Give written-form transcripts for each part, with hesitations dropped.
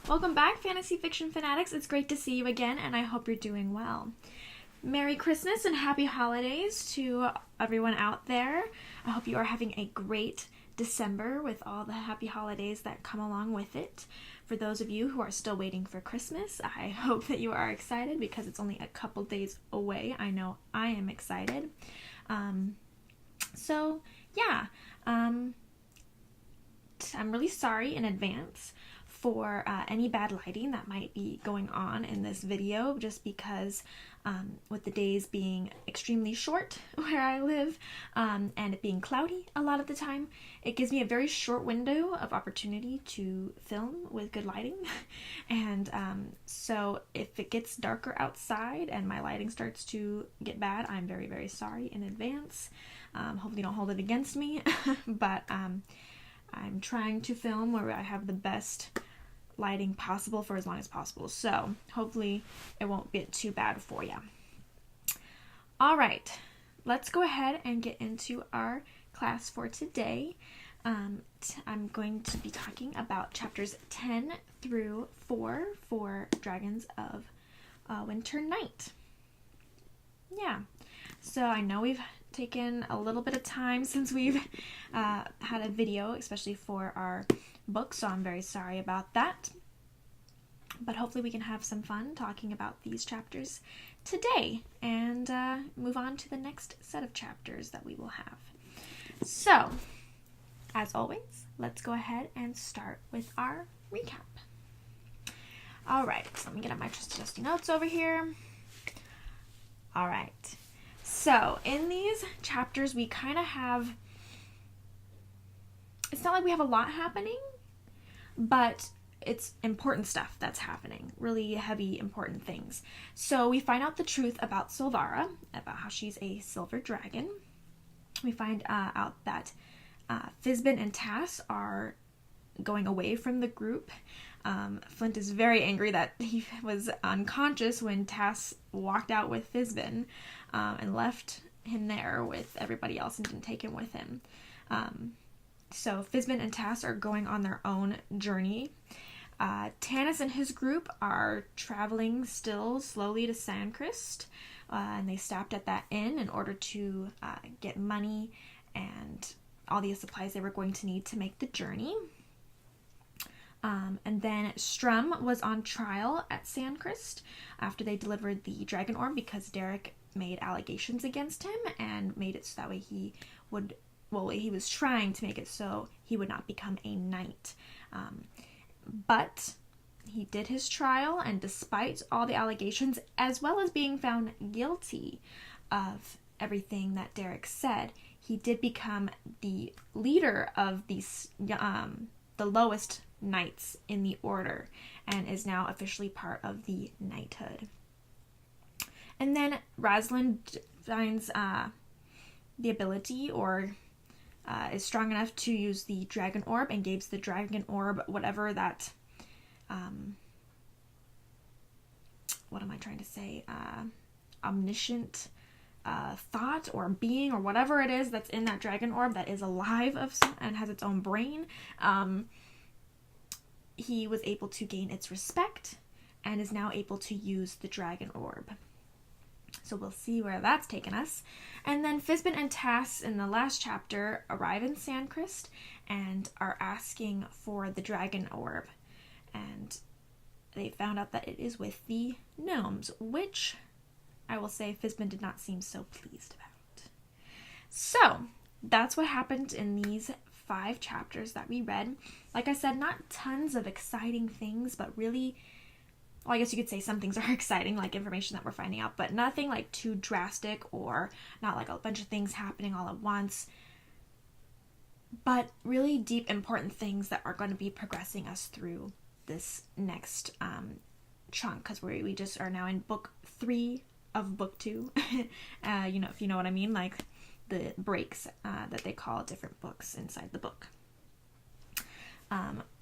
Welcome back, Fantasy Fiction Fanatics. It's great to see you again, and I hope you're doing well. Merry Christmas and Happy Holidays to everyone out there. I hope you are having a great December with all the happy holidays that come along with it. For those of you who are still waiting for Christmas, I hope that you are excited because it's only a couple days away. I know I am excited. I'm really sorry in advance for any bad lighting that might be going on in this video, just because with the days being extremely short where I live and it being cloudy a lot of the time, it gives me a very short window of opportunity to film with good lighting. And so if it gets darker outside and my lighting starts to get bad, I'm very, very sorry in advance. Hopefully you don't hold it against me, but I'm trying to film where I have the best lighting possible for as long as possible. So hopefully it won't get too bad for you. All right, let's go ahead and get into our class for today. I'm going to be talking about chapters 10 through 4 for Dragons of Winter Night. Yeah, so I know we've taken a little bit of time since we've had a video, especially for our book, so I'm very sorry about that. But hopefully we can have some fun talking about these chapters today and move on to the next set of chapters that we will have. So, as always, let's go ahead and start with our recap. Alright, so let me get out my trusty notes over here. Alright. So, in these chapters, we kind of have, it's not like we have a lot happening, but it's important stuff that's happening, really heavy, important things. So, we find out the truth about Silvara, about how she's a silver dragon. We find out that Fizbin and Tass are going away from the group. Flint is very angry that he was unconscious when Tass walked out with Fizbin and left him there with everybody else and didn't take him with him. So Fizbin and Tass are going on their own journey. Tanis and his group are traveling still slowly to Sandcrest, and they stopped at that inn in order to get money and all the supplies they were going to need to make the journey. And then Strum was on trial at Sandcrest after they delivered the dragon orb because Derek made allegations against him and made it so that way he was trying to make it so he would not become a knight. But he did his trial, and despite all the allegations, as well as being found guilty of everything that Derek said, he did become the leader of these the lowest knights in the order and is now officially part of the knighthood. And then Razlan finds the ability or is strong enough to use the dragon orb and gives the dragon orb whatever that omniscient thought or being or whatever it is that's in that dragon orb that is alive and has its own brain. He was able to gain its respect and is now able to use the dragon orb. So we'll see where that's taken us. And then Fizbin and Tass in the last chapter arrive in Sandcrest and are asking for the dragon orb. And they found out that it is with the gnomes, which I will say Fizbin did not seem so pleased about. So that's what happened in these 5 chapters that we read. Like I said, not tons of exciting things, but really, well, I guess you could say some things are exciting, like information that we're finding out, but nothing like too drastic or not like a bunch of things happening all at once. But really deep, important things that are going to be progressing us through this next chunk, because we just are now in book 3 of book 2. If you know what I mean, like the breaks that they call different books inside the book.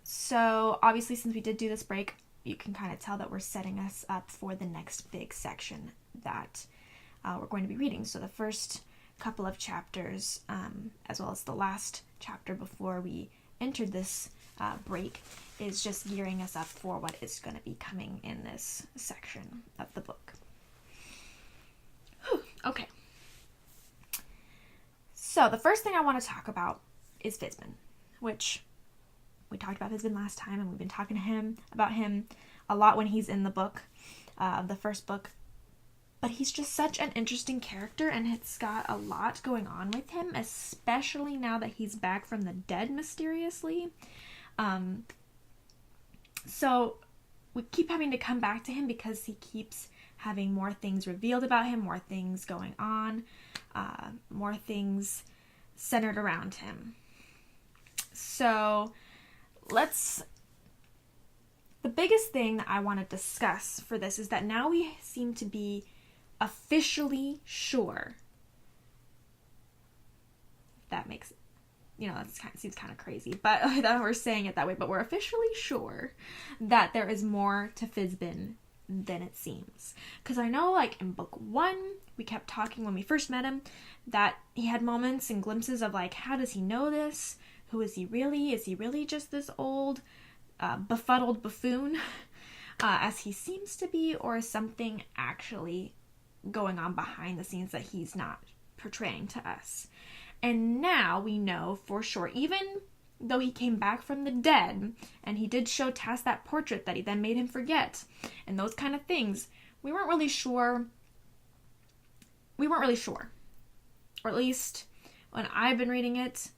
So obviously, since we did do this break, you can kind of tell that we're setting us up for the next big section that we're going to be reading. So the first couple of chapters, as well as the last chapter before we entered this break is just gearing us up for what is going to be coming in this section of the book. Whew, okay. So the first thing I want to talk about is Fizban, which we talked about Fizban last time, and we've been talking about him a lot when he's in the book, the first book. But he's just such an interesting character, and it's got a lot going on with him, especially now that he's back from the dead mysteriously. So we keep having to come back to him because he keeps having more things revealed about him, more things going on, more things centered around him. So the biggest thing that I want to discuss for this is that now we seem to be officially sure. That makes, seems kind of crazy, but that we're saying it that way, but we're officially sure that there is more to Fizban than it seems. Because I know, like, in book 1, we kept talking when we first met him, that he had moments and glimpses of, like, how does he know this? Who is he really? Is he really just this old, befuddled buffoon, as he seems to be, or is something actually going on behind the scenes that he's not portraying to us? And now we know for sure, even though he came back from the dead, and he did show Tass that portrait that he then made him forget, and those kind of things, we weren't really sure, or at least when I've been reading it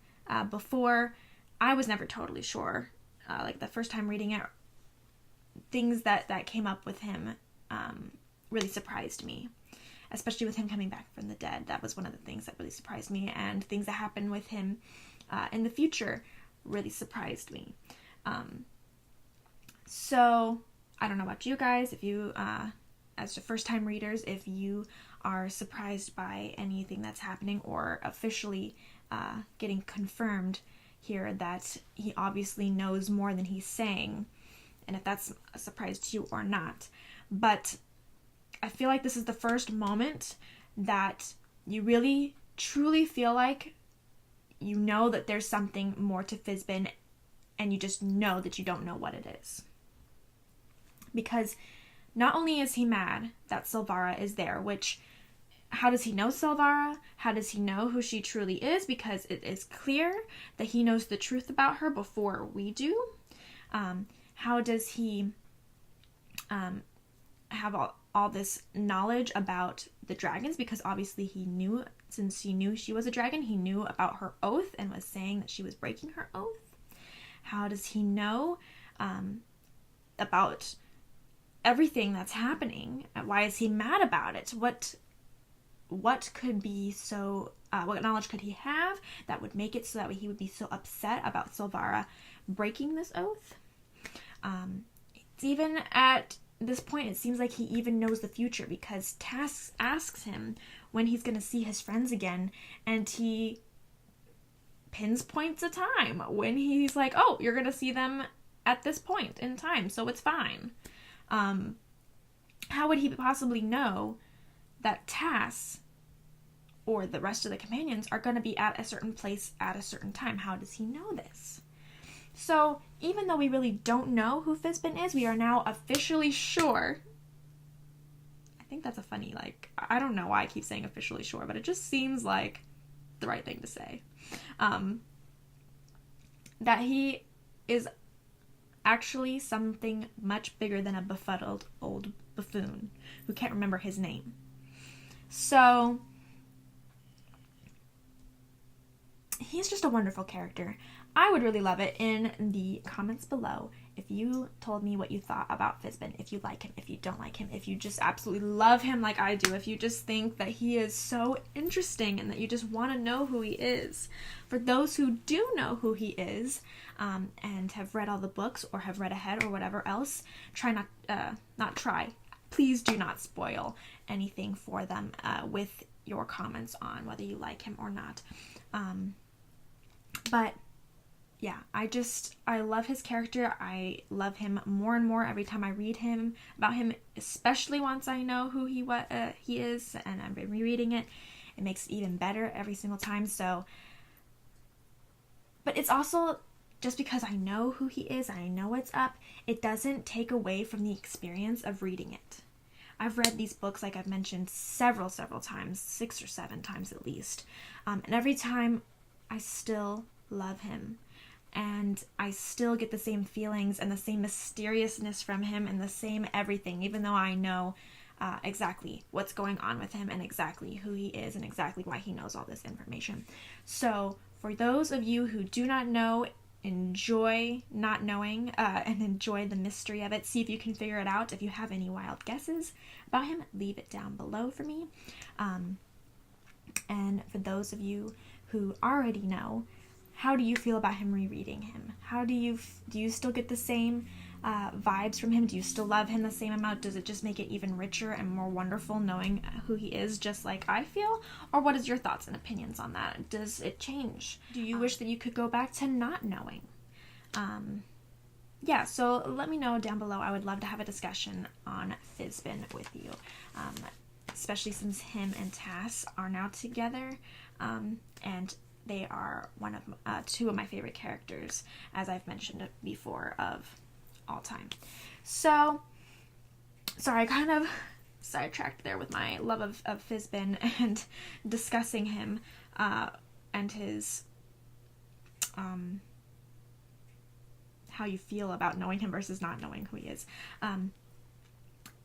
before, I was never totally sure. Like the first time reading it, things that came up with him really surprised me, especially with him coming back from the dead. That was one of the things that really surprised me, and things that happened with him in the future really surprised me. So I don't know about you guys, if you, as the first time readers, if you are surprised by anything that's happening, or officially getting confirmed here that he obviously knows more than he's saying, and if that's a surprise to you or not. But I feel like this is the first moment that you really truly feel like you know that there's something more to Fizban, and you just know that you don't know what it is. Because not only is he mad that Silvara is there, which, how does he know Silvara? How does he know who she truly is? Because it is clear that he knows the truth about her before we do. How does he have all this knowledge about the dragons? Because obviously he knew, since he knew she was a dragon, he knew about her oath and was saying that she was breaking her oath. How does he know about everything that's happening? Why is he mad about it? What could be so, what knowledge could he have that would make it so that he would be so upset about Silvara breaking this oath? It's even at this point, it seems like he even knows the future, because Tass asks him when he's going to see his friends again, and he pinpoints a time when he's like, oh, you're going to see them at this point in time, so it's fine. How would he possibly know that Tass or the rest of the companions are going to be at a certain place at a certain time? How does he know this? So even though we really don't know who Fizban is, we are now officially sure. I think that's a funny, I don't know why I keep saying officially sure, but it just seems like the right thing to say. That he is actually something much bigger than a befuddled old buffoon who can't remember his name. So he's just a wonderful character. I would really love it in the comments below if you told me what you thought about Fizban, if you like him, if you don't like him, if you just absolutely love him like I do, if you just think that he is so interesting and that you just want to know who he is. For those who do know who he is, and have read all the books or have read ahead or whatever else, please do not spoil anything for them with your comments on whether you like him or not. But yeah, I love his character. I love him more and more every time I read about him, especially once I know who he is and I've been rereading it. It makes it even better every single time. So, but it's also just because I know who he is, I know what's up, it doesn't take away from the experience of reading it. I've read these books, like I've mentioned, several times, 6 or 7 times at least. And every time I still love him. And I still get the same feelings and the same mysteriousness from him and the same everything, even though I know exactly what's going on with him and exactly who he is and exactly why he knows all this information. So for those of you who do not know, enjoy not knowing and enjoy the mystery of it. See if you can figure it out. If you have any wild guesses about him, leave it down below for me. And for those of you who already know, how do you feel about him rereading him? How do you still get the same vibes from him? Do you still love him the same amount? Does it just make it even richer and more wonderful knowing who he is, just like I feel? Or what is your thoughts and opinions on that? Does it change? Do you wish that you could go back to not knowing? Yeah, so let me know down below. I would love to have a discussion on Fizbin with you, especially since him and Tass are now together, and they are two of my favorite characters, as I've mentioned before, of all time. So, sorry, I kind of sidetracked there with my love of Fizbin and discussing him and his how you feel about knowing him versus not knowing who he is.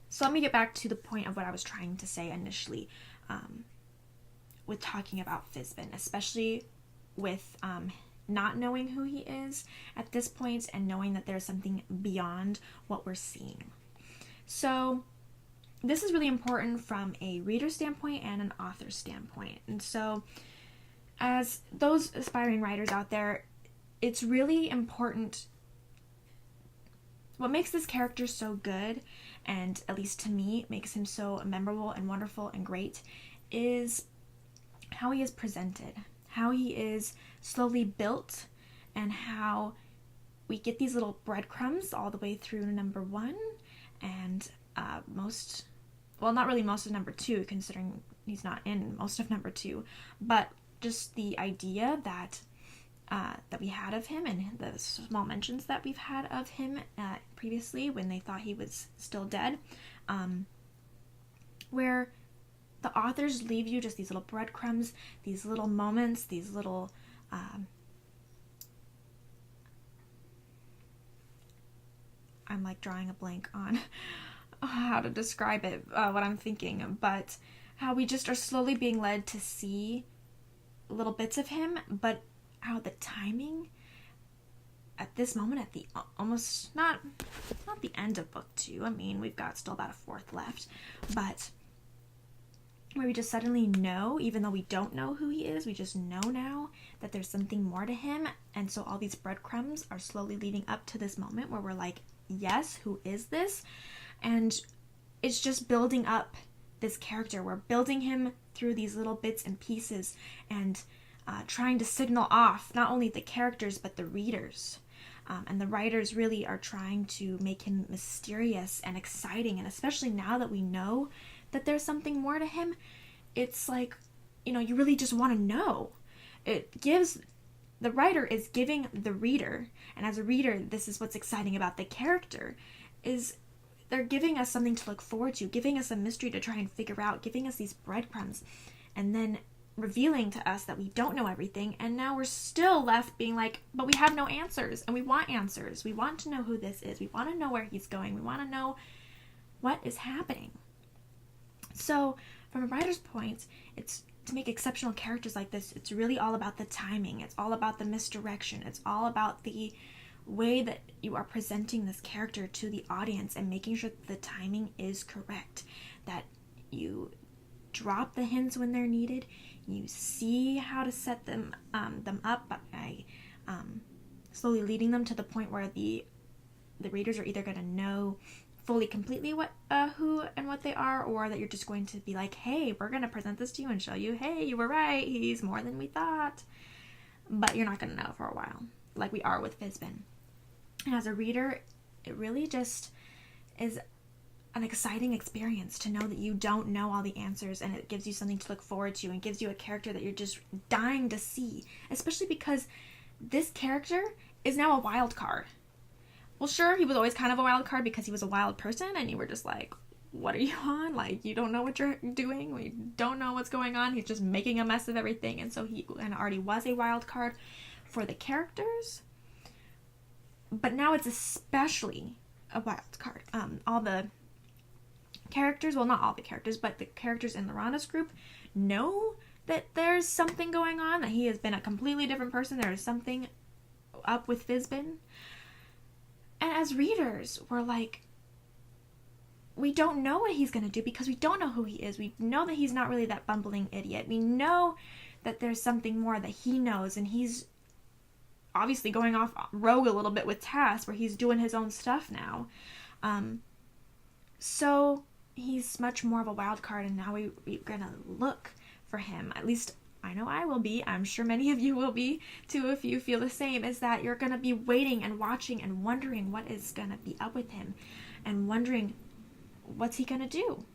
So let me get back to the point of what I was trying to say initially with talking about Fizbin, especially with not knowing who he is at this point and knowing that there's something beyond what we're seeing. So this is really important from a reader standpoint and an author standpoint. And so as those aspiring writers out there, it's really important. What makes this character so good, and at least to me makes him so memorable and wonderful and great, is how he is presented, how he is slowly built, and how we get these little breadcrumbs all the way through number 1 and not really most of number 2, considering he's not in most of number 2, but just the idea that we had of him and the small mentions that we've had of him previously when they thought he was still dead, where the authors leave you just these little breadcrumbs, these little moments, these little I'm like drawing a blank on how to describe it, what I'm thinking, but how we just are slowly being led to see little bits of him, but how the timing at this moment, at the almost not the end of book 2, I mean, we've got still about a 4th left, but where we just suddenly know, even though we don't know who he is, we just know now that there's something more to him. And so all these breadcrumbs are slowly leading up to this moment where we're like, yes, who is this? And it's just building up this character. We're building him through these little bits and pieces and trying to signal off not only the characters but the readers. And the writers really are trying to make him mysterious and exciting. And especially now that we know that there's something more to him, it's like, you really just want to know. The writer is giving the reader, and as a reader, this is what's exciting about the character, is they're giving us something to look forward to, giving us a mystery to try and figure out, giving us these breadcrumbs, and then revealing to us that we don't know everything, and now we're still left being like, but we have no answers, and we want answers. We want to know who this is. We want to know where he's going. We want to know what is happening. So, from a writer's point, it's to make exceptional characters like this, it's really all about the timing. It's all about the misdirection. It's all about the way that you are presenting this character to the audience and making sure that the timing is correct, that you drop the hints when they're needed, you see how to set them up by slowly leading them to the point where the readers are either going to know fully completely what who and what they are, or that you're just going to be like, hey, we're going to present this to you and show you, hey, you were right, he's more than we thought, but you're not going to know for a while, like we are with Fizbin. And as a reader, it really just is an exciting experience to know that you don't know all the answers, and it gives you something to look forward to and gives you a character that you're just dying to see, especially because this character is now a wild card. Well, sure, he was always kind of a wild card because he was a wild person, and you were just like, what are you on? Like, you don't know what you're doing. We don't know what's going on. He's just making a mess of everything. And so he already was a wild card for the characters. But now it's especially a wild card. All the characters, well, not all the characters, but the characters in the Rhonda's group know that there's something going on, that he has been a completely different person. There is something up with Fizbin. And as readers, we're like, we don't know what he's going to do because we don't know who he is. We know that he's not really that bumbling idiot. We know that there's something more that he knows, and he's obviously going off rogue a little bit with Tass, where he's doing his own stuff now. So he's much more of a wild card, and now we're going to look for him. At least I know I will be. I'm sure many of you will be too if you feel the same, is that you're going to be waiting and watching and wondering what is going to be up with him, and wondering, what's he gonna do?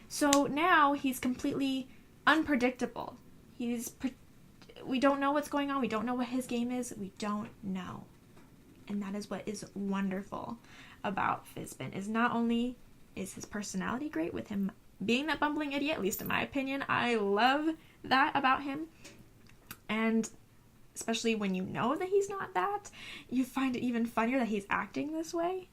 So now he's completely unpredictable. We don't know what's going on. We don't know what his game is. We don't know. And that is what is wonderful about Fizbin, is not only is his personality great with him being that bumbling idiot, at least in my opinion. I love that about him. And especially when you know that he's not that, you find it even funnier that he's acting this way.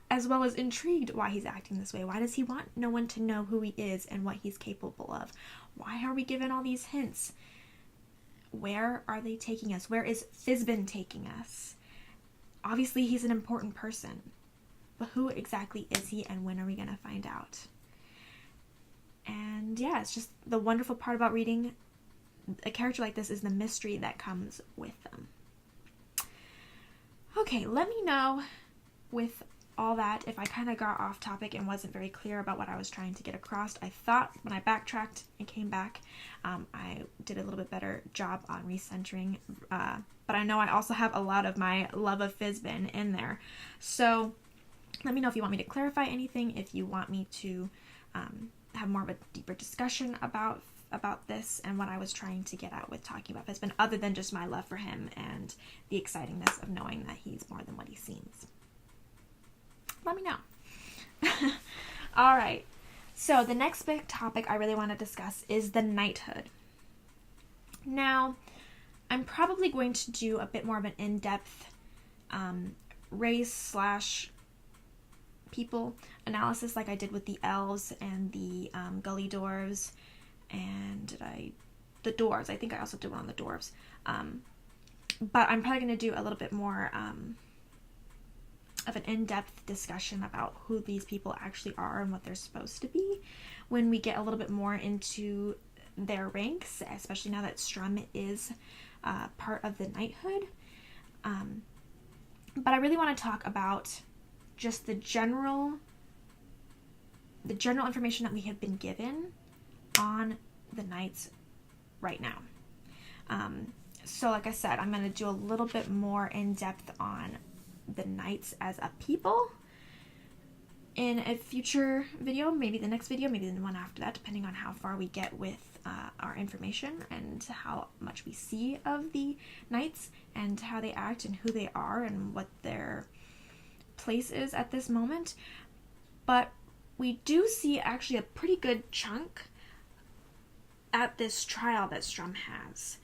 As well as intrigued why he's acting this way. Why does he want no one to know who he is and what he's capable of? Why are we given all these hints? Where are they taking us? Where is Fizbin taking us? Obviously, he's an important person. But who exactly is he, and when are we going to find out? And yeah, it's just the wonderful part about reading a character like this is the mystery that comes with them. Okay, let me know with all that if I kind of got off topic and wasn't very clear about what I was trying to get across. I thought when I backtracked and came back, I did a little bit better job on recentering, but I know I also have a lot of my love of Fizbin in there. So let me know if you want me to clarify anything, if you want me to have more of a deeper discussion about this and what I was trying to get at with talking about Fizbin, other than just my love for him and the excitingness of knowing that he's more than what he seems. Let me know. All right. So the next big topic I really want to discuss is the knighthood. Now, I'm probably going to do a bit more of an in-depth race/people analysis like I did with the elves and the gully dwarves and the dwarves. I think I also did one on the dwarves. But I'm probably going to do a little bit more of an in-depth discussion about who these people actually are and what they're supposed to be when we get a little bit more into their ranks, especially now that Strum is part of the knighthood. But I really want to talk about just the general information that we have been given on the knights right now. So like I said, I'm going to do a little bit more in-depth on the knights as a people in a future video, maybe the next video, maybe the one after that, depending on how far we get with our information and how much we see of the knights and how they act and who they are and what their place is at this moment. But we do see actually a pretty good chunk at this trial that Strum has,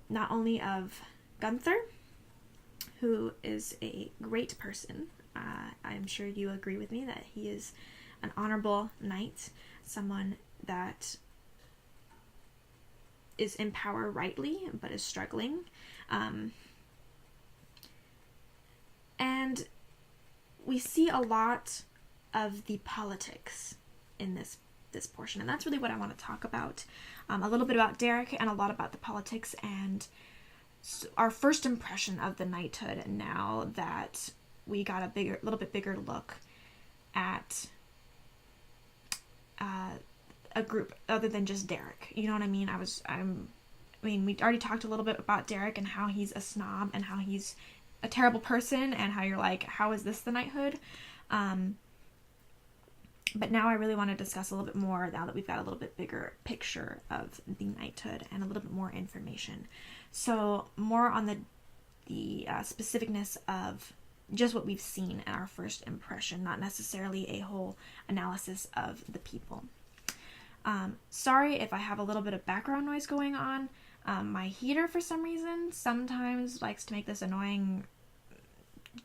not only of Gunther, who is a great person. I'm sure you agree with me that he is an honorable knight, someone that is in power rightly, but is struggling. And we see a lot of the politics in this portion, and that's really what I want to talk about. A little bit about Derek and a lot about the politics and our first impression of the knighthood now that we got a little bit bigger look at a group other than just Derek. You know what I mean? We already talked a little bit about Derek and how he's a snob and how he's a terrible person and how you're like, how is this the knighthood? But now I really want to discuss a little bit more now that we've got a little bit bigger picture of the knighthood and a little bit more information. So more on the specificness of just what we've seen in our first impression, not necessarily a whole analysis of the people. Sorry if I have a little bit of background noise going on. My heater, for some reason, sometimes likes to make this annoying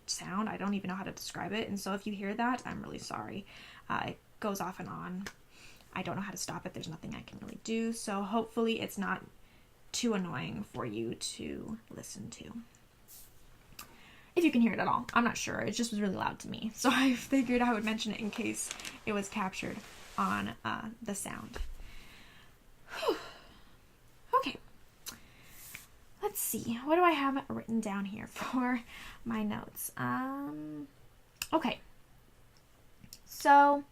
sound. I don't even know how to describe it, and so if you hear that, I'm really sorry. It goes off and on. I don't know how to stop it. There's nothing I can really do, so hopefully it's not too annoying for you to listen to. If you can hear it at all. I'm not sure. It just was really loud to me, so I figured I would mention it in case it was captured on the sound. Whew. Okay. Let's see. What do I have written down here for my notes? Okay. So,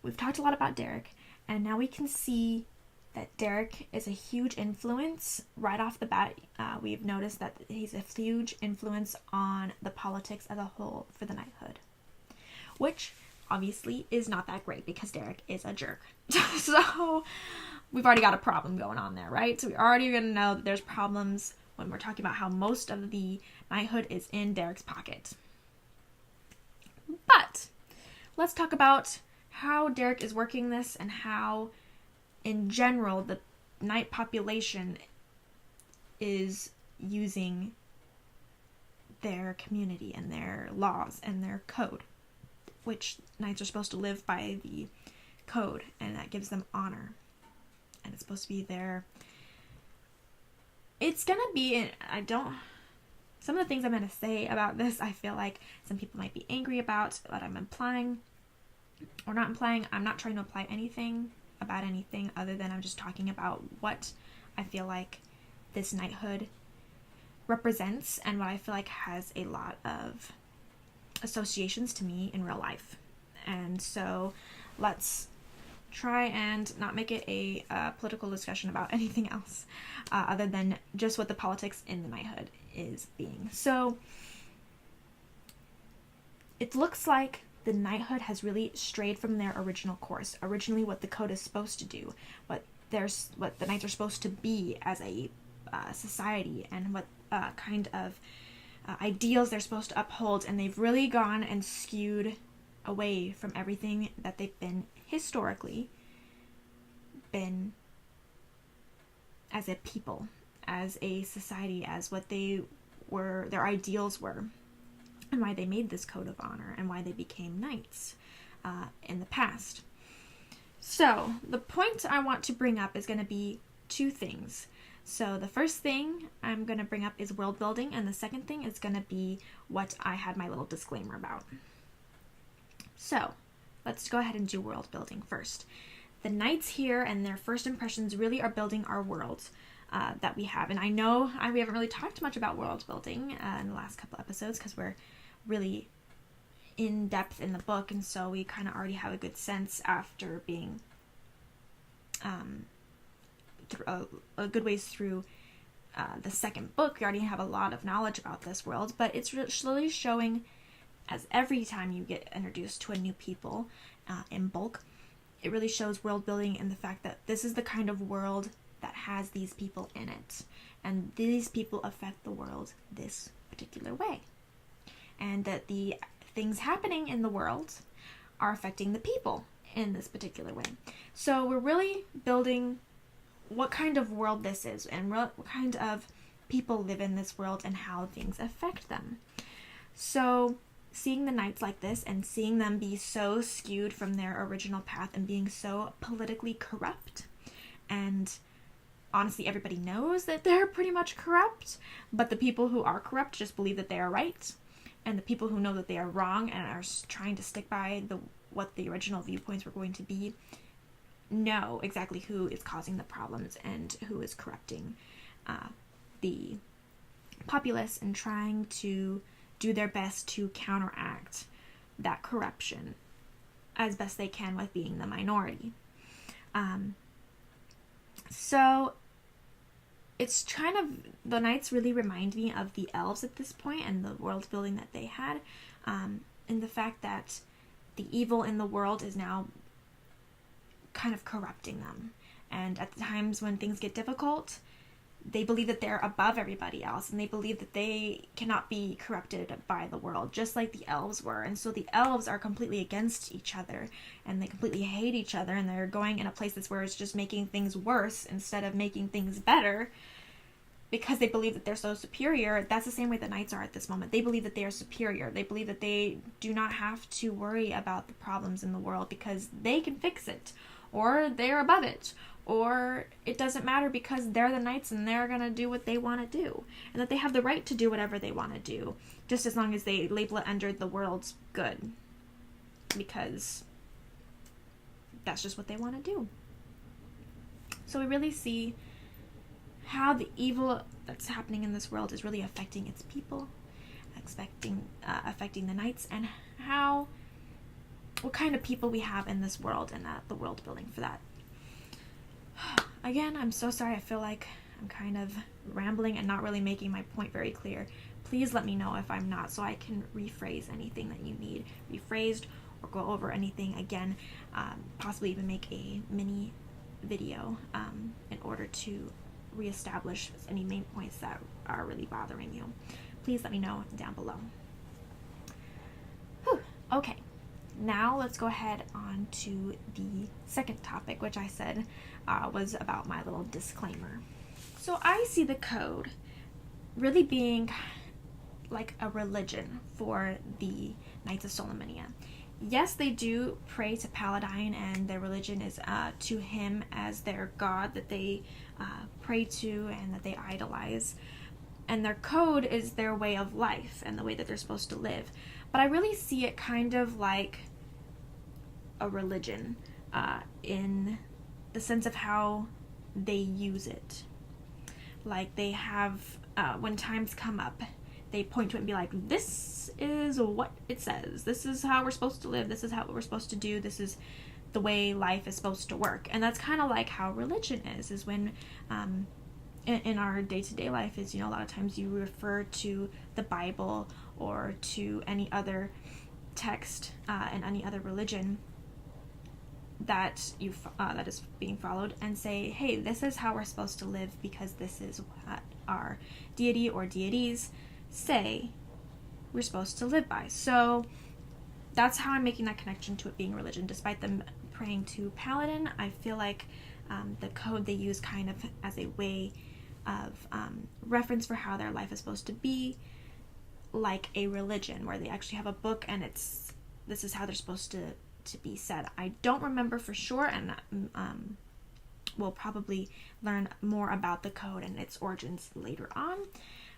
we've talked a lot about Derek, and now we can see that Derek is a huge influence. Right off the bat, we've noticed that he's a huge influence on the politics as a whole for the knighthood, which obviously is not that great because Derek is a jerk. So we've already got a problem going on there, right? So we're already going to know that there's problems when we're talking about how most of the knighthood is in Derek's pocket. But let's talk about how Derek is working this and how, in general, the knight population is using their community and their laws and their code, which knights are supposed to live by the code, and that gives them honor. And it's supposed to be it's gonna be, some of the things I'm gonna say about this, I feel like some people might be angry about what I'm implying, or not implying. I'm not trying to imply anything about anything other than I'm just talking about what I feel like this knighthood represents and what I feel like has a lot of associations to me in real life. And so let's try and not make it a political discussion about anything else other than just what the politics in the knighthood is being. So it looks like the knighthood has really strayed from their original course. Originally, what the code is supposed to do, what the knights are supposed to be as a society, and what kind of ideals they're supposed to uphold, and they've really gone and skewed away from everything that they've been historically been as a people, as a society, as what they were, their ideals were, and why they made this code of honor and why they became knights in the past. So the point I want to bring up is going to be two things. So the first thing I'm going to bring up is world building, and the second thing is going to be what I had my little disclaimer about. So let's go ahead and do world building first. The knights here and their first impressions really are building our world that we have. And I know we haven't really talked much about world building in the last couple episodes because we're really in depth in the book, and so we kind of already have a good sense after being a good ways through the second book. We already have a lot of knowledge about this world, but it's slowly showing as every time you get introduced to a new people in bulk, it really shows world building and the fact that this is the kind of world that has these people in it, and these people affect the world this particular way, and that the things happening in the world are affecting the people in this particular way. So we're really building what kind of world this is and what kind of people live in this world and how things affect them. So seeing the knights like this and seeing them be so skewed from their original path and being so politically corrupt, and honestly everybody knows that they're pretty much corrupt, but the people who are corrupt just believe that they are right, and the people who know that they are wrong and are trying to stick by what the original viewpoints were going to be know exactly who is causing the problems and who is corrupting the populace and trying to do their best to counteract that corruption as best they can with being the minority. So it's kind of, the knights really remind me of the elves at this point and the world building that they had, in the fact that the evil in the world is now kind of corrupting them. And at the times when things get difficult, they believe that they're above everybody else, and they believe that they cannot be corrupted by the world, just like the elves were. And so the elves are completely against each other, and they completely hate each other, and they're going in a place that's where it's just making things worse instead of making things better, because they believe that they're so superior. That's the same way the knights are at this moment. They believe that they are superior. They believe that they do not have to worry about the problems in the world because they can fix it, or they're above it, or it doesn't matter because they're the knights and they're going to do what they want to do, and that they have the right to do whatever they want to do, just as long as they label it under the world's good, because that's just what they want to do. So we really see how the evil that's happening in this world is really affecting its people, affecting the knights, and what kind of people we have in this world, and the world building for that. Again, I'm so sorry. I feel like I'm kind of rambling and not really making my point very clear. Please let me know if I'm not, so I can rephrase anything that you need rephrased, or go over anything again, possibly even make a mini video in order to reestablish any main points that are really bothering you. Please let me know down below. Whew. Okay, now let's go ahead on to the second topic, which I said was about my little disclaimer. So I see the code really being like a religion for the Knights of Solomania. Yes, they do pray to Paladine, and their religion is to him as their god that they pray to and that they idolize. And their code is their way of life and the way that they're supposed to live. But I really see it kind of like a religion in the sense of how they use it. Like they have, when times come up, they point to it and be like, this is what it says. This is how we're supposed to live. This is how we're supposed to do. This is the way life is supposed to work. And that's kind of like how religion is when in our day-to-day life is, a lot of times you refer to the Bible or to any other text in any other religion that that is being followed, and say, hey, this is how we're supposed to live because this is what our deity or deities say we're supposed to live by. So that's how I'm making that connection to it being religion. Despite them praying to Paladin, I feel like the code they use kind of as a way of reference for how their life is supposed to be, like a religion where they actually have a book and this is how they're supposed to be said. I don't remember for sure, and we'll probably learn more about the code and its origins later on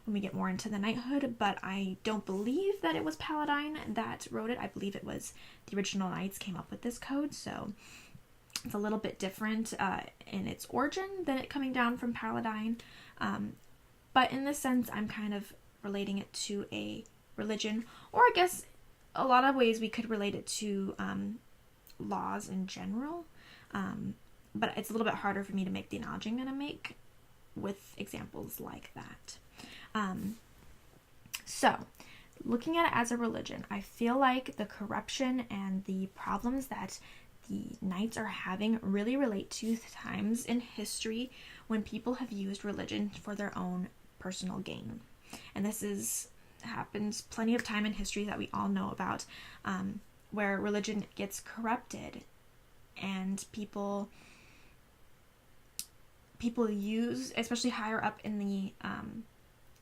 when we get more into the knighthood, but I don't believe that it was Paladine that wrote it. I believe it was the original knights came up with this code, so it's a little bit different in its origin than it coming down from Paladine, but in this sense I'm kind of relating it to a religion, or I guess a lot of ways we could relate it to laws in general, but it's a little bit harder for me to make the analogy I'm going to make with examples like that. So, looking at it as a religion, I feel like the corruption and the problems that the knights are having really relate to times in history when people have used religion for their own personal gain. And this happens plenty of time in history that we all know about, where religion gets corrupted and people use, especially higher up in the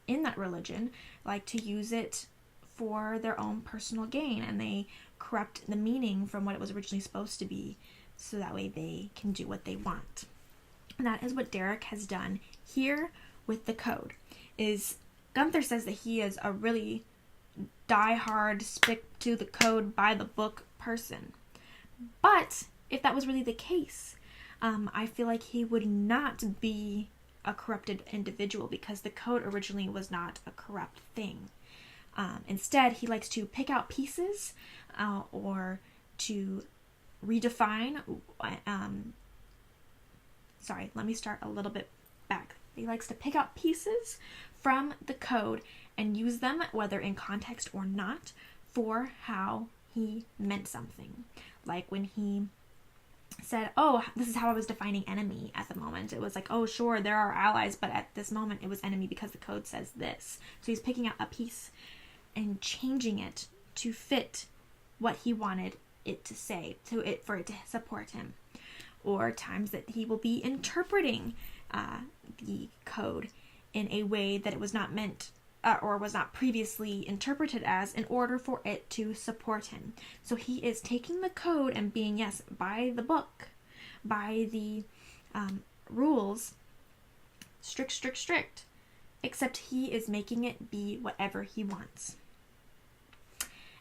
in that religion, like to use it for their own personal gain, and they corrupt the meaning from what it was originally supposed to be so that way they can do what they want. And that is what Derek has done here with the code. Gunther says that he is a really die-hard, stick to the code, by the book person. But if that was really the case, I feel like he would not be a corrupted individual, because the code originally was not a corrupt thing. Instead, he likes to pick out pieces or to redefine. Sorry, let me start a little bit back. He likes to pick out pieces from the code and use them, whether in context or not, for how he meant something. Like when he said, oh, this is how I was defining enemy at the moment. It was like, oh, sure, there are allies, but at this moment it was enemy because the code says this. So he's picking out a piece and changing it to fit what he wanted it to say, for it to support him. Or times that he will be interpreting the code in a way that it was not meant or was not previously interpreted as, in order for it to support him. So he is taking the code and being, yes, by the book, by the rules, strict, except he is making it be whatever he wants.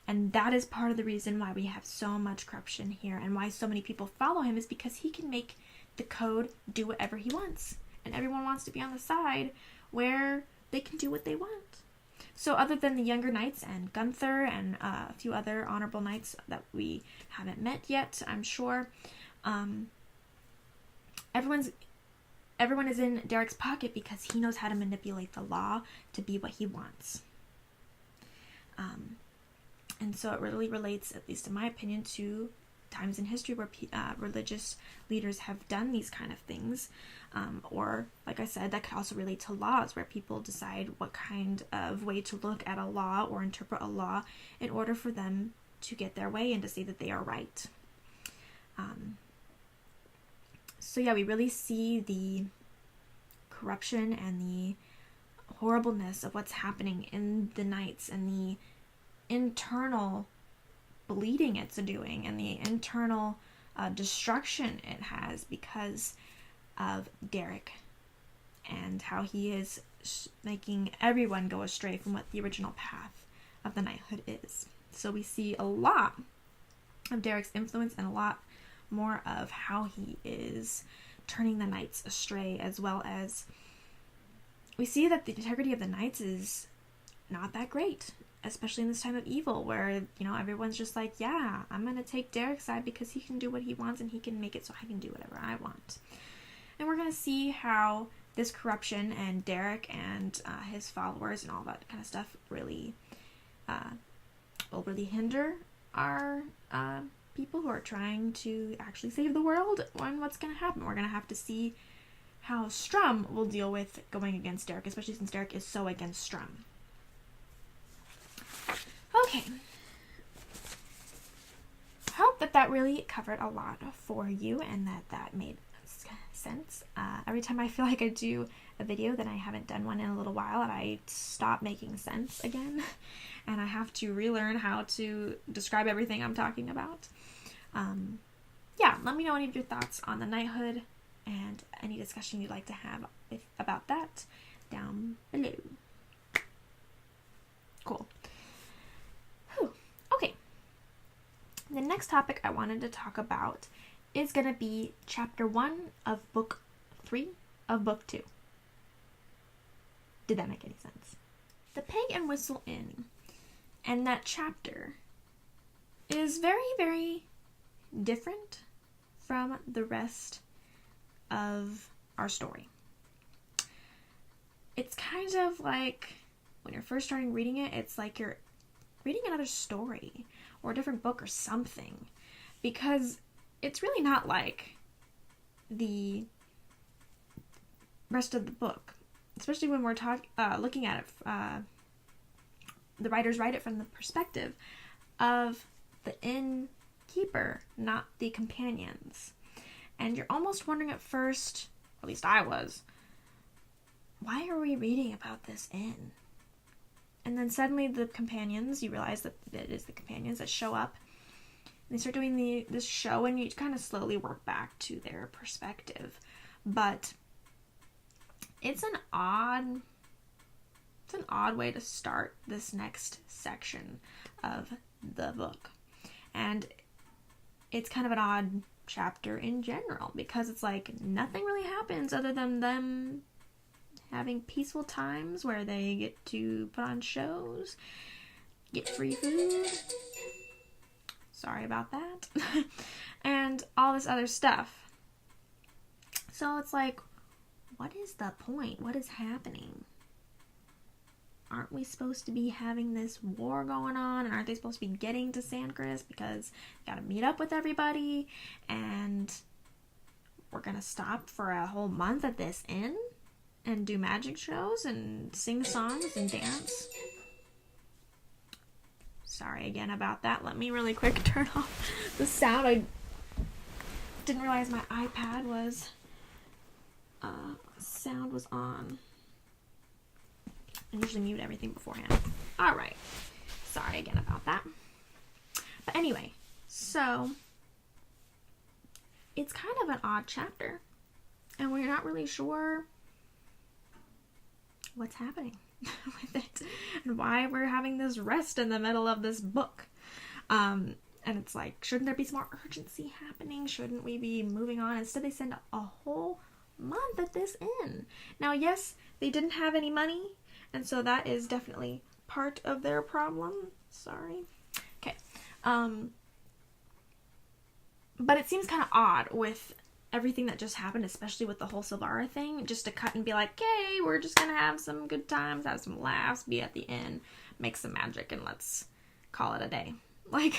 And that is part of the reason why we have so much corruption here, and why so many people follow him, is because he can make the code do whatever he wants. And everyone wants to be on the side where they can do what they want. So other than the younger knights and Gunther and a few other honorable knights that we haven't met yet, I'm sure, everyone is in Derek's pocket because he knows how to manipulate the law to be what he wants. And so it really relates, at least in my opinion, to times in history where religious leaders have done these kind of things. Or, like I said, that could also relate to laws, where people decide what kind of way to look at a law or interpret a law in order for them to get their way and to say that they are right. So yeah, we really see the corruption and the horribleness of what's happening in the Knights, and the internal bleeding it's doing, and the internal destruction it has because of Derek, and how he is making everyone go astray from what the original path of the knighthood is. So we see a lot of Derek's influence, and a lot more of how he is turning the knights astray, as well as we see that the integrity of the knights is not that great, especially in this time of evil, where, you know, everyone's just like, yeah, I'm gonna take Derek's side because he can do what he wants and he can make it so I can do whatever I want. And we're gonna see how this corruption and Derek and his followers and all that kind of stuff really will really hinder our people who are trying to actually save the world. And what's gonna happen? We're gonna have to see how Strum will deal with going against Derek, especially since Derek is so against Strum. Okay. Hope that really covered a lot for you, and that made sense. Every time I feel like I do a video, then I haven't done one in a little while, and I stop making sense again, and I have to relearn how to describe everything I'm talking about. Yeah, let me know any of your thoughts on the knighthood and any discussion you'd like to have about that down below. Cool. Whew. Okay. The next topic I wanted to talk about is going to be chapter 1 of book 3 of book 2. Did that make any sense? The Peg and Whistle Inn and that chapter is very, very different from the rest of our story. It's kind of like, when you're first starting reading it, it's like you're reading another story or a different book or something, because it's really not like the rest of the book, especially when we're looking at it. The writers write it from the perspective of the innkeeper, not the companions. And you're almost wondering at first, at least I was, why are we reading about this inn? And then suddenly the companions, you realize that it is the companions that show up. And they start doing this show, and you kind of slowly work back to their perspective. But it's an odd way to start this next section of the book. And it's kind of an odd chapter in general, because it's like nothing really happens other than them having peaceful times where they get to put on shows, get free food, sorry about that, and all this other stuff. So it's like, what is the point? What is happening? aren't we supposed to be having this war going on? And aren't they supposed to be getting to Sandcrest because they gotta meet up with everybody? And we're gonna stop for a whole month at this inn and do magic shows and sing songs and dance. Sorry again about that. Let me really quick turn off the sound. I didn't realize my iPad was sound was on. I usually mute everything beforehand. Alright. Sorry again about that. But anyway, so it's kind of an odd chapter. And we're not really sure what's happening with it and why we're having this rest in the middle of this book. And it's like, shouldn't there be some more urgency happening? Shouldn't we be moving on? Instead, they send a whole month at this inn. Now, yes, they didn't have any money, and so that is definitely part of their problem. Sorry. Okay. But it seems kind of odd with everything that just happened, especially with the whole Silvara thing, just to cut and be like, hey, we're just gonna have some good times, have some laughs, be at the inn, make some magic, and let's call it a day. Like,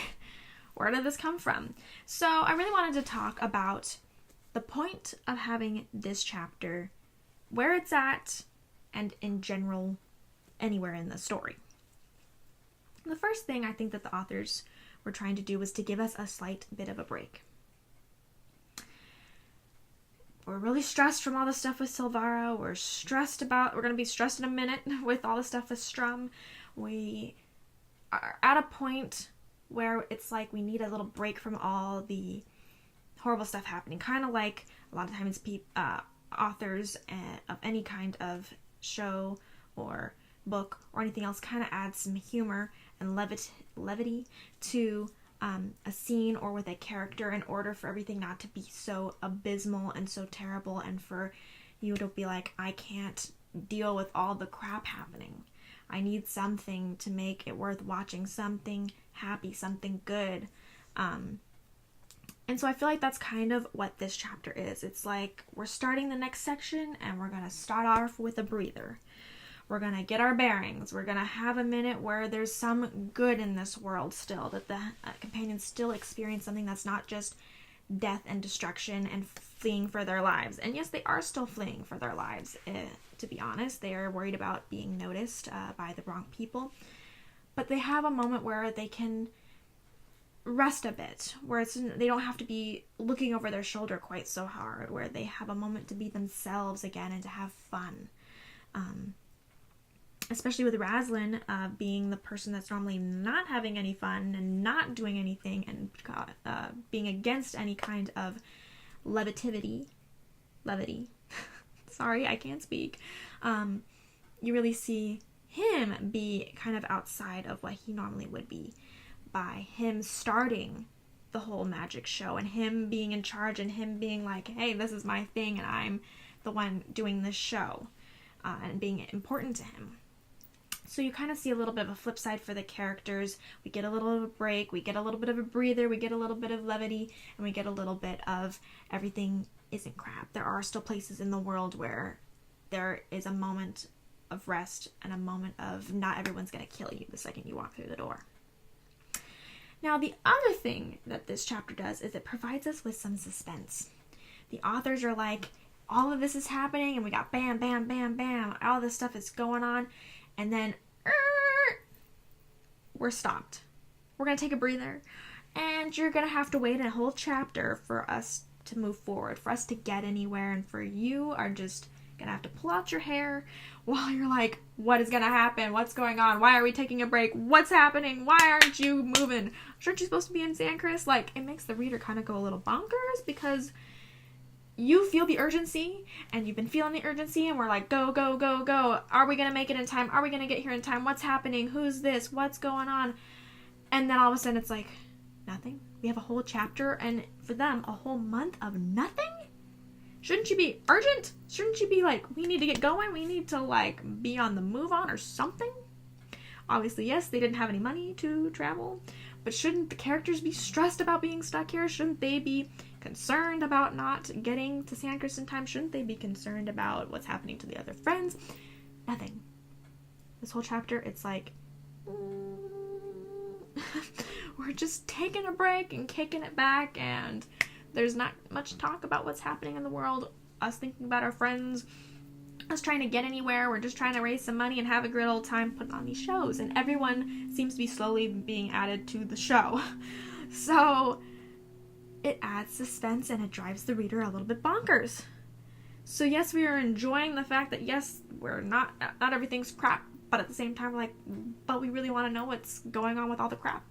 where did this come from? So I really wanted to talk about the point of having this chapter, where it's at, and in general, anywhere in the story. The first thing I think that the authors were trying to do was to give us a slight bit of a break. We're really stressed from all the stuff with Silvara. We're going to be stressed in a minute with all the stuff with Strum. We are at a point where it's like we need a little break from all the horrible stuff happening. Kind of like a lot of times authors of any kind of show or book or anything else kind of add some humor and levity to a scene or with a character in order for everything not to be so abysmal and so terrible, and for you to be like, I can't deal with all the crap happening. I need something to make it worth watching, something happy, something good. And so I feel like that's kind of what this chapter is. It's like we're starting the next section and we're going to start off with a breather. We're going to get our bearings. We're going to have a minute where there's some good in this world still, that the companions still experience something that's not just death and destruction and fleeing for their lives. And yes, they are still fleeing for their lives, to be honest. They are worried about being noticed by the wrong people. But they have a moment where they can rest a bit, where they don't have to be looking over their shoulder quite so hard, where they have a moment to be themselves again and to have fun. Especially with Razlin being the person that's normally not having any fun and not doing anything and being against any kind of levity. Sorry, I can't speak. You really see him be kind of outside of what he normally would be by him starting the whole magic show and him being in charge and him being like, hey, this is my thing and I'm the one doing this show, and being important to him. So you kind of see a little bit of a flip side for the characters. We get a little of a break, we get a little bit of a breather, we get a little bit of levity, and we get a little bit of everything isn't crap. There are still places in the world where there is a moment of rest and a moment of not everyone's going to kill you the second you walk through the door. Now, the other thing that this chapter does is it provides us with some suspense. The authors are like, all of this is happening, and we got bam, bam, bam, bam, all this stuff is going on, and then we're stopped. We're going to take a breather, and you're going to have to wait a whole chapter for us to move forward, for us to get anywhere, and for you are just going to have to pull out your hair while you're like, what is going to happen? What's going on? Why are we taking a break? What's happening? Why aren't you moving? Aren't you supposed to be in Sandcrest? Like, it makes the reader kind of go a little bonkers because you feel the urgency, and you've been feeling the urgency, and we're like, go, go, go, go. Are we going to make it in time? Are we going to get here in time? What's happening? Who's this? What's going on? And then all of a sudden it's like, nothing. We have a whole chapter, and for them, a whole month of nothing? Shouldn't you be urgent? Shouldn't you be like, we need to get going? We need to, like, be on the move on or something? Obviously, yes, they didn't have any money to travel, but shouldn't the characters be stressed about being stuck here? Shouldn't they be concerned about not getting to Sandcrest in time? Shouldn't they be concerned about what's happening to the other friends? Nothing. This whole chapter, it's like, we're just taking a break and kicking it back, and there's not much talk about what's happening in the world, us thinking about our friends, us trying to get anywhere. We're just trying to raise some money and have a great old time putting on these shows, and everyone seems to be slowly being added to the show. So it adds suspense and it drives the reader a little bit bonkers. So yes, we are enjoying the fact that yes, we're not everything's crap, but at the same time, we're like, but we really want to know what's going on with all the crap.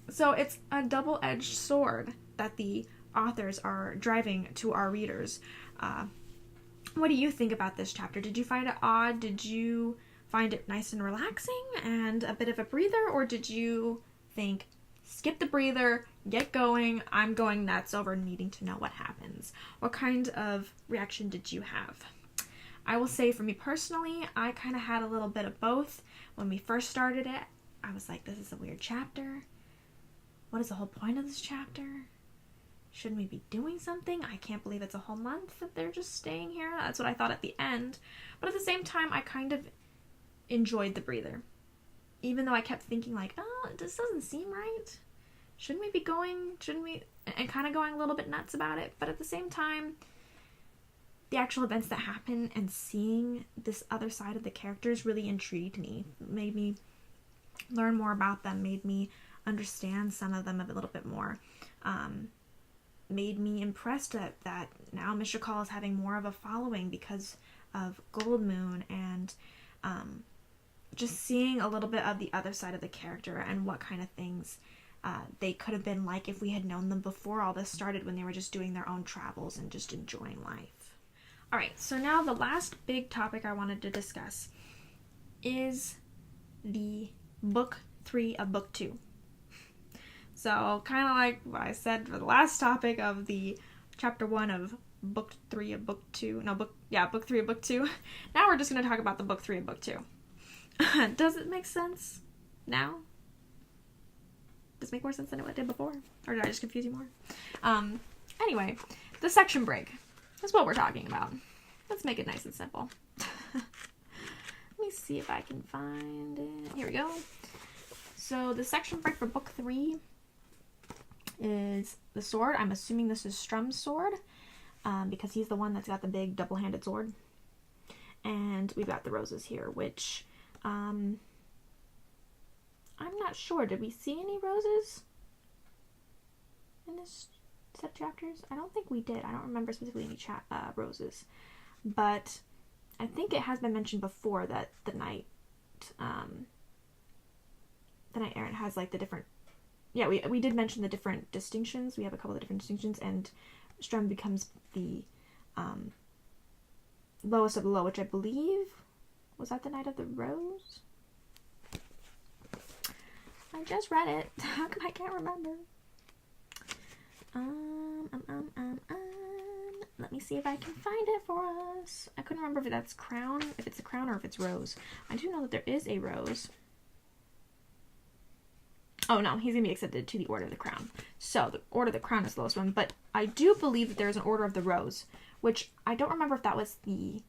So it's a double-edged sword that the authors are driving to our readers. What do you think about this chapter? Did you find it odd? Did you find it nice and relaxing and a bit of a breather? Or did you think, skip the breather, get going, I'm going nuts over needing to know what happens? What kind of reaction did you have? I will say for me personally, I kind of had a little bit of both. When we first started it, I was like, this is a weird chapter. What is the whole point of this chapter? Shouldn't we be doing something? I can't believe it's a whole month that they're just staying here. That's what I thought at the end. But at the same time, I kind of enjoyed the breather. Even though I kept thinking like, oh, this doesn't seem right. Shouldn't we be going? Shouldn't we? And kind of going a little bit nuts about it. But at the same time, the actual events that happen and seeing this other side of the characters really intrigued me. Made me learn more about them. Made me understand some of them a little bit more. Made me impressed that now Mr. Call is having more of a following because of Gold Moon, and just seeing a little bit of the other side of the character and what kind of things they could have been like if we had known them before all this started, when they were just doing their own travels and just enjoying life. Alright, so now the last big topic I wanted to discuss is the book 3 of book 2. So, kind of like what I said for the last topic of the chapter 1 of book 3 of book 2. Book 3 of book 2. Now we're just going to talk about the book 3 of book 2. Does it make sense now? Does it make more sense than it did before? Or did I just confuse you more? Anyway, the section break is what we're talking about. Let's make it nice and simple. Let me see if I can find it. Here we go. So the section break for book 3 is the sword. I'm assuming this is Strum's sword, because he's the one that's got the big double-handed sword. And we've got the roses here, which I'm not sure. Did we see any roses in this set of chapters? I don't think we did. I don't remember specifically any roses, but I think it has been mentioned before that the knight errant has like the different. Yeah, we did mention the different distinctions. We have a couple of different distinctions, and Strum becomes the lowest of the low, which I believe was that the Knight of the Rose. I just read it. How come I can't remember? Let me see if I can find it for us. I couldn't remember if that's crown, if it's a crown, or if it's rose. I do know that there is a rose. Oh no, he's going to be accepted to the Order of the Crown. So, the Order of the Crown is the lowest one, but I do believe that there's an Order of the Rose, which I don't remember if that was the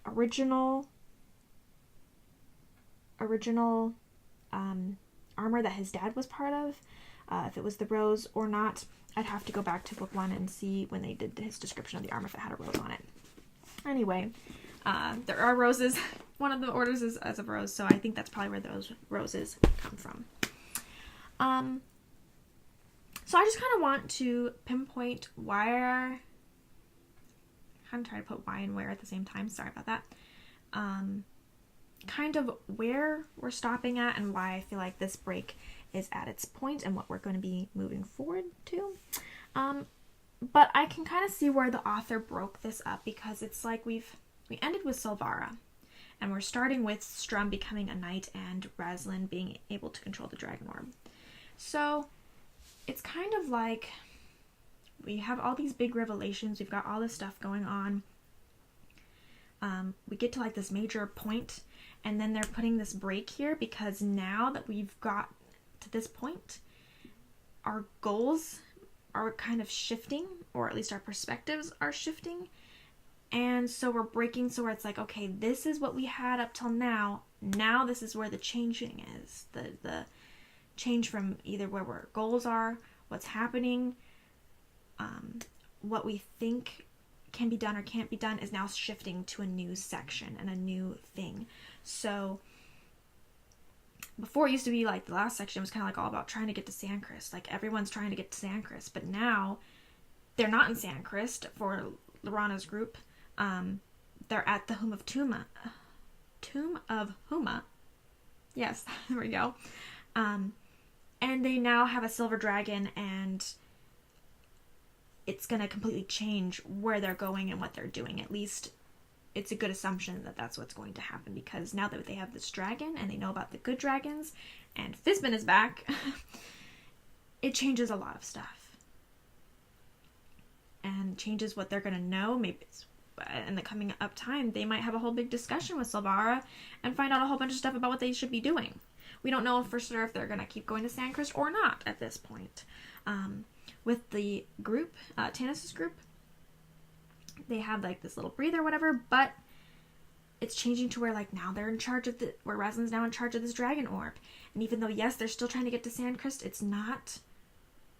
original armor that his dad was part of, if it was the rose or not. I'd have to go back to book 1 and see when they did his description of the armor if it had a rose on it. Anyway, there are roses. One of the orders is as a rose, so I think that's probably where those roses come from. So I just kind of want to pinpoint where, kind of try to put why and where at the same time, sorry about that, kind of where we're stopping at and why I feel like this break is at its point and what we're going to be moving forward to. But I can kind of see where the author broke this up, because it's like we ended with Silvara, and we're starting with Strum becoming a knight and Raslin being able to control the dragon orb. So it's kind of like we have all these big revelations, we've got all this stuff going on. We get to like this major point, and then they're putting this break here because now that we've got to this point, our goals are kind of shifting, or at least our perspectives are shifting, And so we're breaking, so where it's like, okay, this is what we had up till now. Now this is where the changing is. The change from either where our goals are, what's happening, what we think can be done or can't be done is now shifting to a new section and a new thing. So before it used to be like the last section was kind of like all about trying to get to Sandcrest. Like everyone's trying to get to Sandcrest, but now they're not in Sandcrest for Lorana's group. They're at the Tomb of Huma. Yes, there we go. And they now have a silver dragon, and it's going to completely change where they're going and what they're doing. At least it's a good assumption that that's what's going to happen, because now that they have this dragon and they know about the good dragons and Fizbin is back, it changes a lot of stuff. And changes what they're going to know. Maybe it's, in the coming up time, they might have a whole big discussion with Silvara and find out a whole bunch of stuff about what they should be doing. We don't know for sure if they're going to keep going to Sandcrest or not at this point. With the group, Tanis' group, they have like this little breather or whatever, but it's changing to where like now they're in charge of where Razlin's now in charge of this dragon orb. And even though, yes, they're still trying to get to Sandcrest, it's not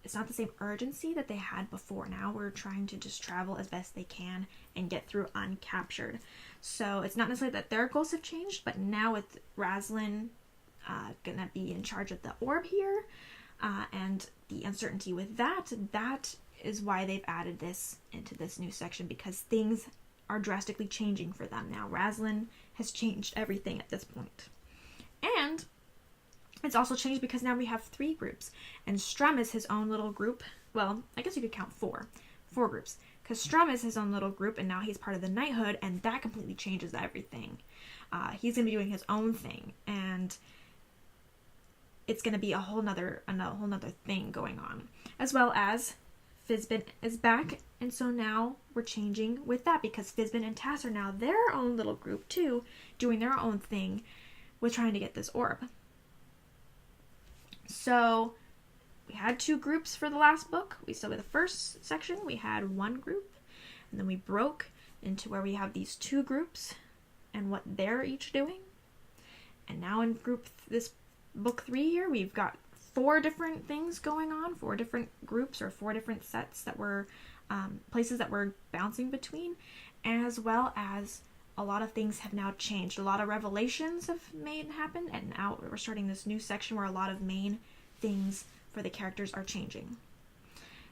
the same urgency that they had before. Now we're trying to just travel as best they can and get through uncaptured. So it's not necessarily that their goals have changed, but now with Razlin gonna be in charge of the orb here, and the uncertainty with that is why they've added this into this new section, because things are drastically changing for them now. Razlin has changed everything at this point. And it's also changed because now we have 3 groups, and Strum is his own little group. Well, I guess you could count 4 groups, because Strum is his own little group, and now he's part of the Knighthood, and that completely changes everything. He's going to be doing his own thing, and it's going to be a whole nother thing going on. As well as Fizbin is back, and so now we're changing with that, because Fizbin and Tass are now their own little group too, doing their own thing with trying to get this orb. So we had 2 groups for the last book. We started with the first section, we had 1 group, and then we broke into where we have these 2 groups and what they're each doing. And now in this book 3 here, we've got 4 different things going on, 4 different groups or 4 different sets that were places that we're bouncing between, as well as a lot of things have now changed. A lot of revelations have happened, and now we're starting this new section where a lot of main things for the characters are changing.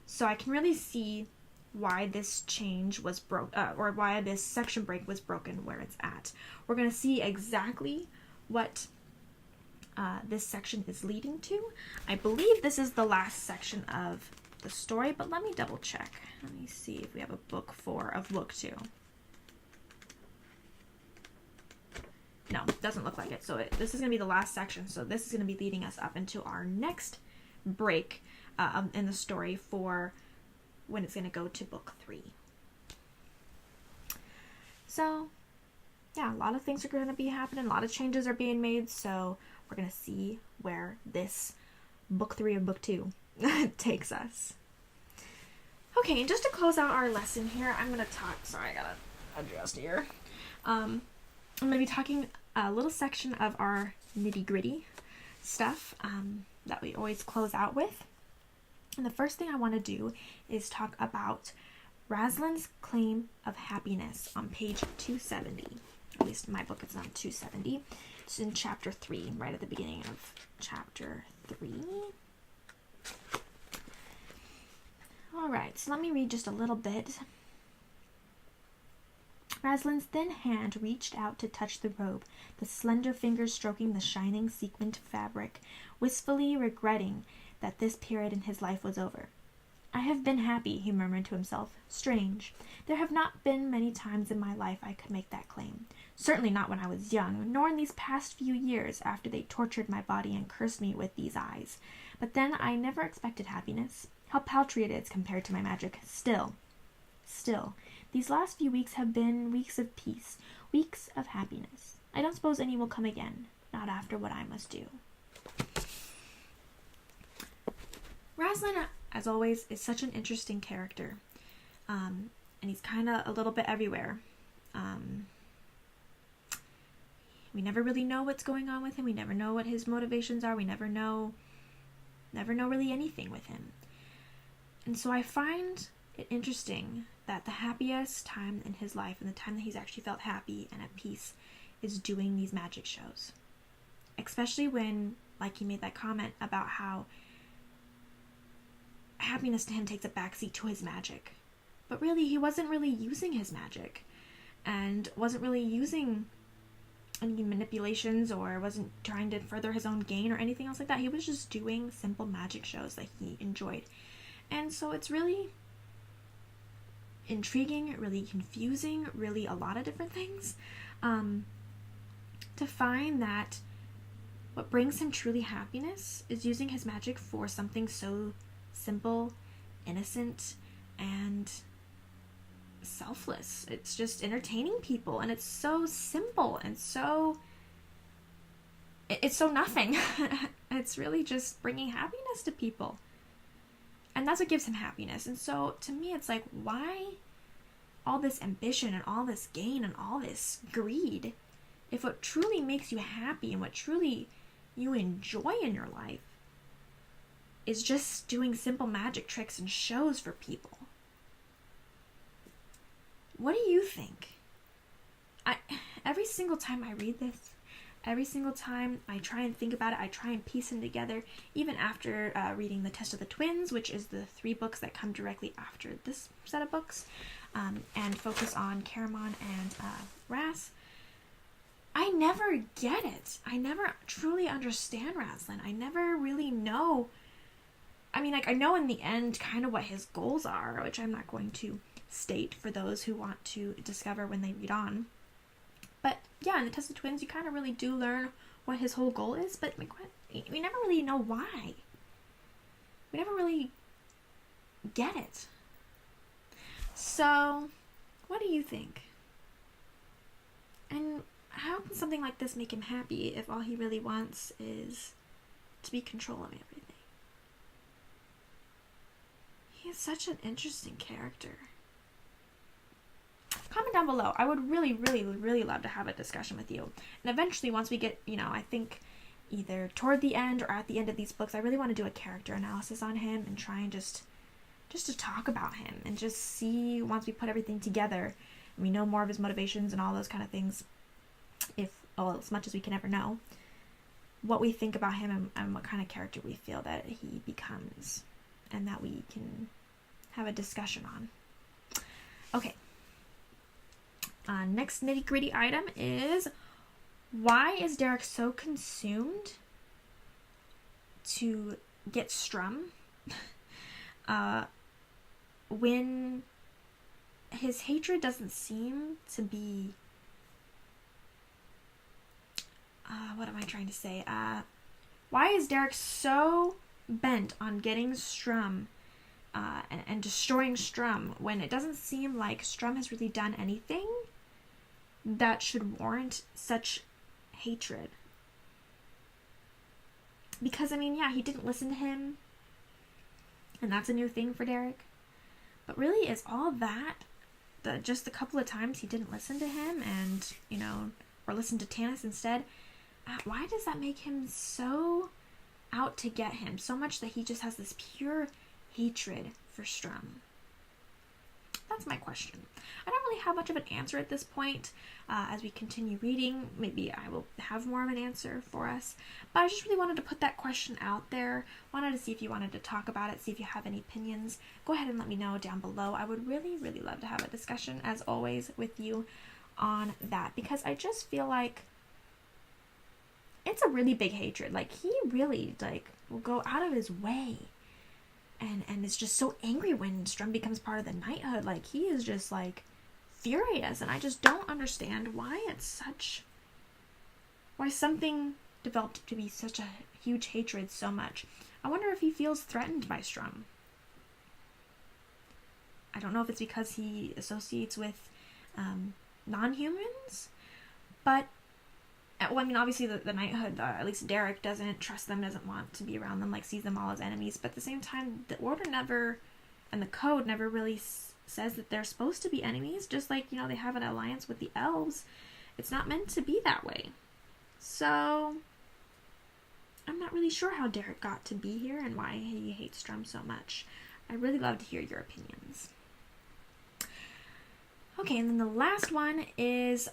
So I can really see why this change was or why this section break was broken where it's at. We're going to see exactly what this section is leading to. I believe this is the last section of the story, but let me double check. Let me see if we have a book 4 of book 2. No, it doesn't look like it. So this is going to be the last section. So this is going to be leading us up into our next break in the story for when it's going to go to book 3. So yeah, a lot of things are going to be happening. A lot of changes are being made. So we're going to see where this book 3 of book 2 takes us. Okay, and just to close out our lesson here, I'm going to talk. Sorry, I got to adjust here. I'm going to be talking a little section of our nitty-gritty stuff that we always close out with. And the first thing I want to do is talk about Razlin's claim of happiness on page 270. At least in my book it's on 270. It's in chapter 3, right at the beginning of chapter 3. Alright, so let me read just a little bit. Razlin's thin hand reached out to touch the robe, the slender fingers stroking the shining sequined fabric, wistfully regretting that this period in his life was over. I have been happy, he murmured to himself. Strange. There have not been many times in my life I could make that claim. Certainly not when I was young, nor in these past few years after they tortured my body and cursed me with these eyes. But then I never expected happiness. How paltry it is compared to my magic. Still, these last few weeks have been weeks of peace, weeks of happiness. I don't suppose any will come again, not after what I must do. Razlin, as always, is such an interesting character, and he's kind of a little bit everywhere. We never really know what's going on with him. We never know what his motivations are. We never know really anything with him. And so I find it interesting that the happiest time in his life and the time that he's actually felt happy and at peace is doing these magic shows. Especially when, like, he made that comment about how happiness to him takes a backseat to his magic. But really, he wasn't really using his magic and wasn't really using any manipulations or wasn't trying to further his own gain or anything else like that. He was just doing simple magic shows that he enjoyed. And so it's really intriguing, really confusing, really a lot of different things, to find that what brings him truly happiness is using his magic for something so simple, innocent, and selfless. It's just entertaining people, and it's so simple and it's so nothing. It's really just bringing happiness to people, and that's what gives him happiness. And so to me, it's like, why all this ambition and all this gain and all this greed if what truly makes you happy and what truly you enjoy in your life is just doing simple magic tricks and shows for people? What do you think? Every single time I read this, every single time I try and think about it, I try and piece them together, even after reading The Test of the Twins, which is the 3 books that come directly after this set of books, and focus on Caramon and Ras. I never get it. I never truly understand Razlan. I never really know. I mean, like, I know in the end kind of what his goals are, which I'm not going to state for those who want to discover when they read on. But yeah, in The Test of Twins, you kind of really do learn what his whole goal is, but like, we never really know why. We never really get it. So, what do you think? And how can something like this make him happy if all he really wants is to be in control of everything? He is such an interesting character. Comment down below. I would really, really, really love to have a discussion with you. And eventually, once we get, I think either toward the end or at the end of these books, I really want to do a character analysis on him and try and just to talk about him and just see, once we put everything together and we know more of his motivations and all those kind of things, as much as we can ever know, what we think about him and what kind of character we feel that he becomes, and that we can have a discussion on. Okay. Next nitty-gritty item is, why is Derek so consumed to get Strum when his hatred doesn't seem to be... what am I trying to say? Why is Derek so bent on getting Strum and destroying Strum when it doesn't seem like Strum has really done anything that should warrant such hatred? Because, I mean, yeah, he didn't listen to him, and that's a new thing for Derek. But really, is all that just a couple of times he didn't listen to him and, or listen to Tanis instead, why does that make him so out to get him? So much that he just has this pure hatred for Strum. That's my question. I don't really have much of an answer at this point. As we continue reading, maybe I will have more of an answer for us. But I just really wanted to put that question out there. Wanted to see if you wanted to talk about it, see if you have any opinions. Go ahead and let me know down below. I would really, really love to have a discussion, as always, with you on that. Because I just feel like it's a really big hatred. Like, he really, will go out of his way. And is just so angry when Strum becomes part of the knighthood. Like, he is just, furious. And I just don't understand why why something developed to be such a huge hatred so much. I wonder if he feels threatened by Strum. I don't know if it's because he associates with non-humans, but well, I mean, obviously the knighthood, at least Derek, doesn't trust them, doesn't want to be around them, sees them all as enemies. But at the same time, the order never, and the code never really says that they're supposed to be enemies, just like, they have an alliance with the elves. It's not meant to be that way. So I'm not really sure how Derek got to be here and why he hates Strum so much. I'd really love to hear your opinions. Okay, and then the last one is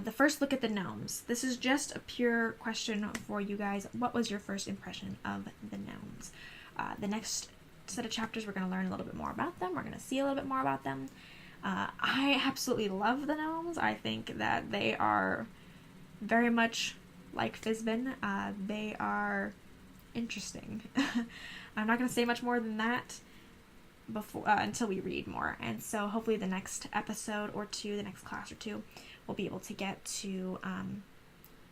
the first look at the gnomes. This is just a pure question for you guys. What was your first impression of the gnomes? The next set of chapters, we're going to learn a little bit more about them. We're going to see a little bit more about them. I absolutely love the gnomes. I think that they are very much like Fizbin. They are interesting. I'm not going to say much more than that before until we read more. And so hopefully the next episode or two, the next class or two, we'll be able to get to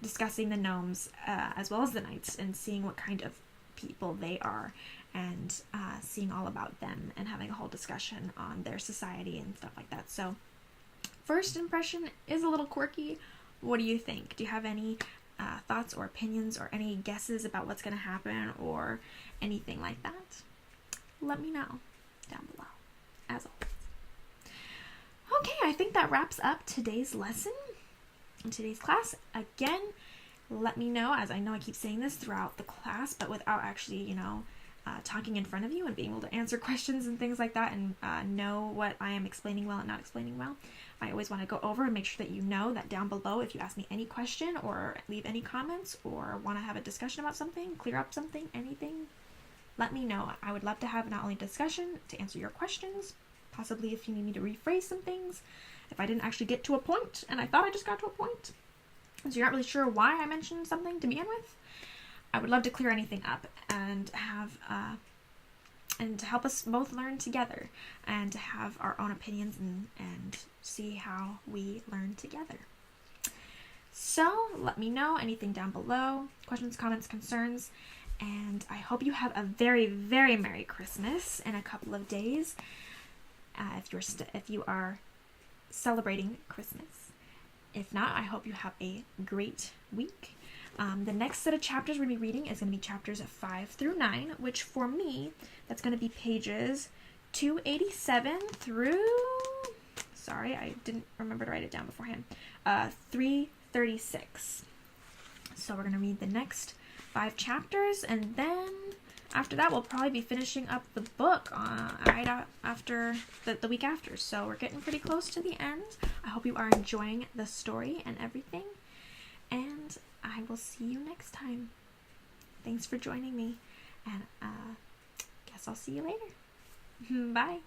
discussing the gnomes as well as the knights and seeing what kind of people they are and seeing all about them and having a whole discussion on their society and stuff like that. So first impression is a little quirky. What do you think? Do you have any thoughts or opinions or any guesses about what's going to happen or anything like that? Let me know down below, as always. Okay, I think that wraps up today's lesson in today's class. Again, let me know, as I know I keep saying this throughout the class, but without actually, talking in front of you and being able to answer questions and things like that and know what I am explaining well and not explaining well. I always want to go over and make sure that you know that down below, if you ask me any question or leave any comments or want to have a discussion about something, clear up something, anything, let me know. I would love to have not only discussion to answer your questions, possibly if you need me to rephrase some things, if I didn't actually get to a point and I thought I just got to a point, so you're not really sure why I mentioned something to begin with. I would love to clear anything up and have and to help us both learn together and to have our own opinions and see how we learn together. So let me know anything down below, questions, comments, concerns, and I hope you have a very, very Merry Christmas in a couple of days if you are celebrating Christmas. If not, I hope you have a great week. The next set of chapters we're going to be reading is going to be chapters 5 through 9, which for me, that's going to be pages 287 through, sorry, I didn't remember to write it down beforehand, 336. So we're going to read the next 5 chapters, and then after that, we'll probably be finishing up the book right after the week after. So we're getting pretty close to the end. I hope you are enjoying the story and everything, and I will see you next time. Thanks for joining me, and guess I'll see you later. Bye.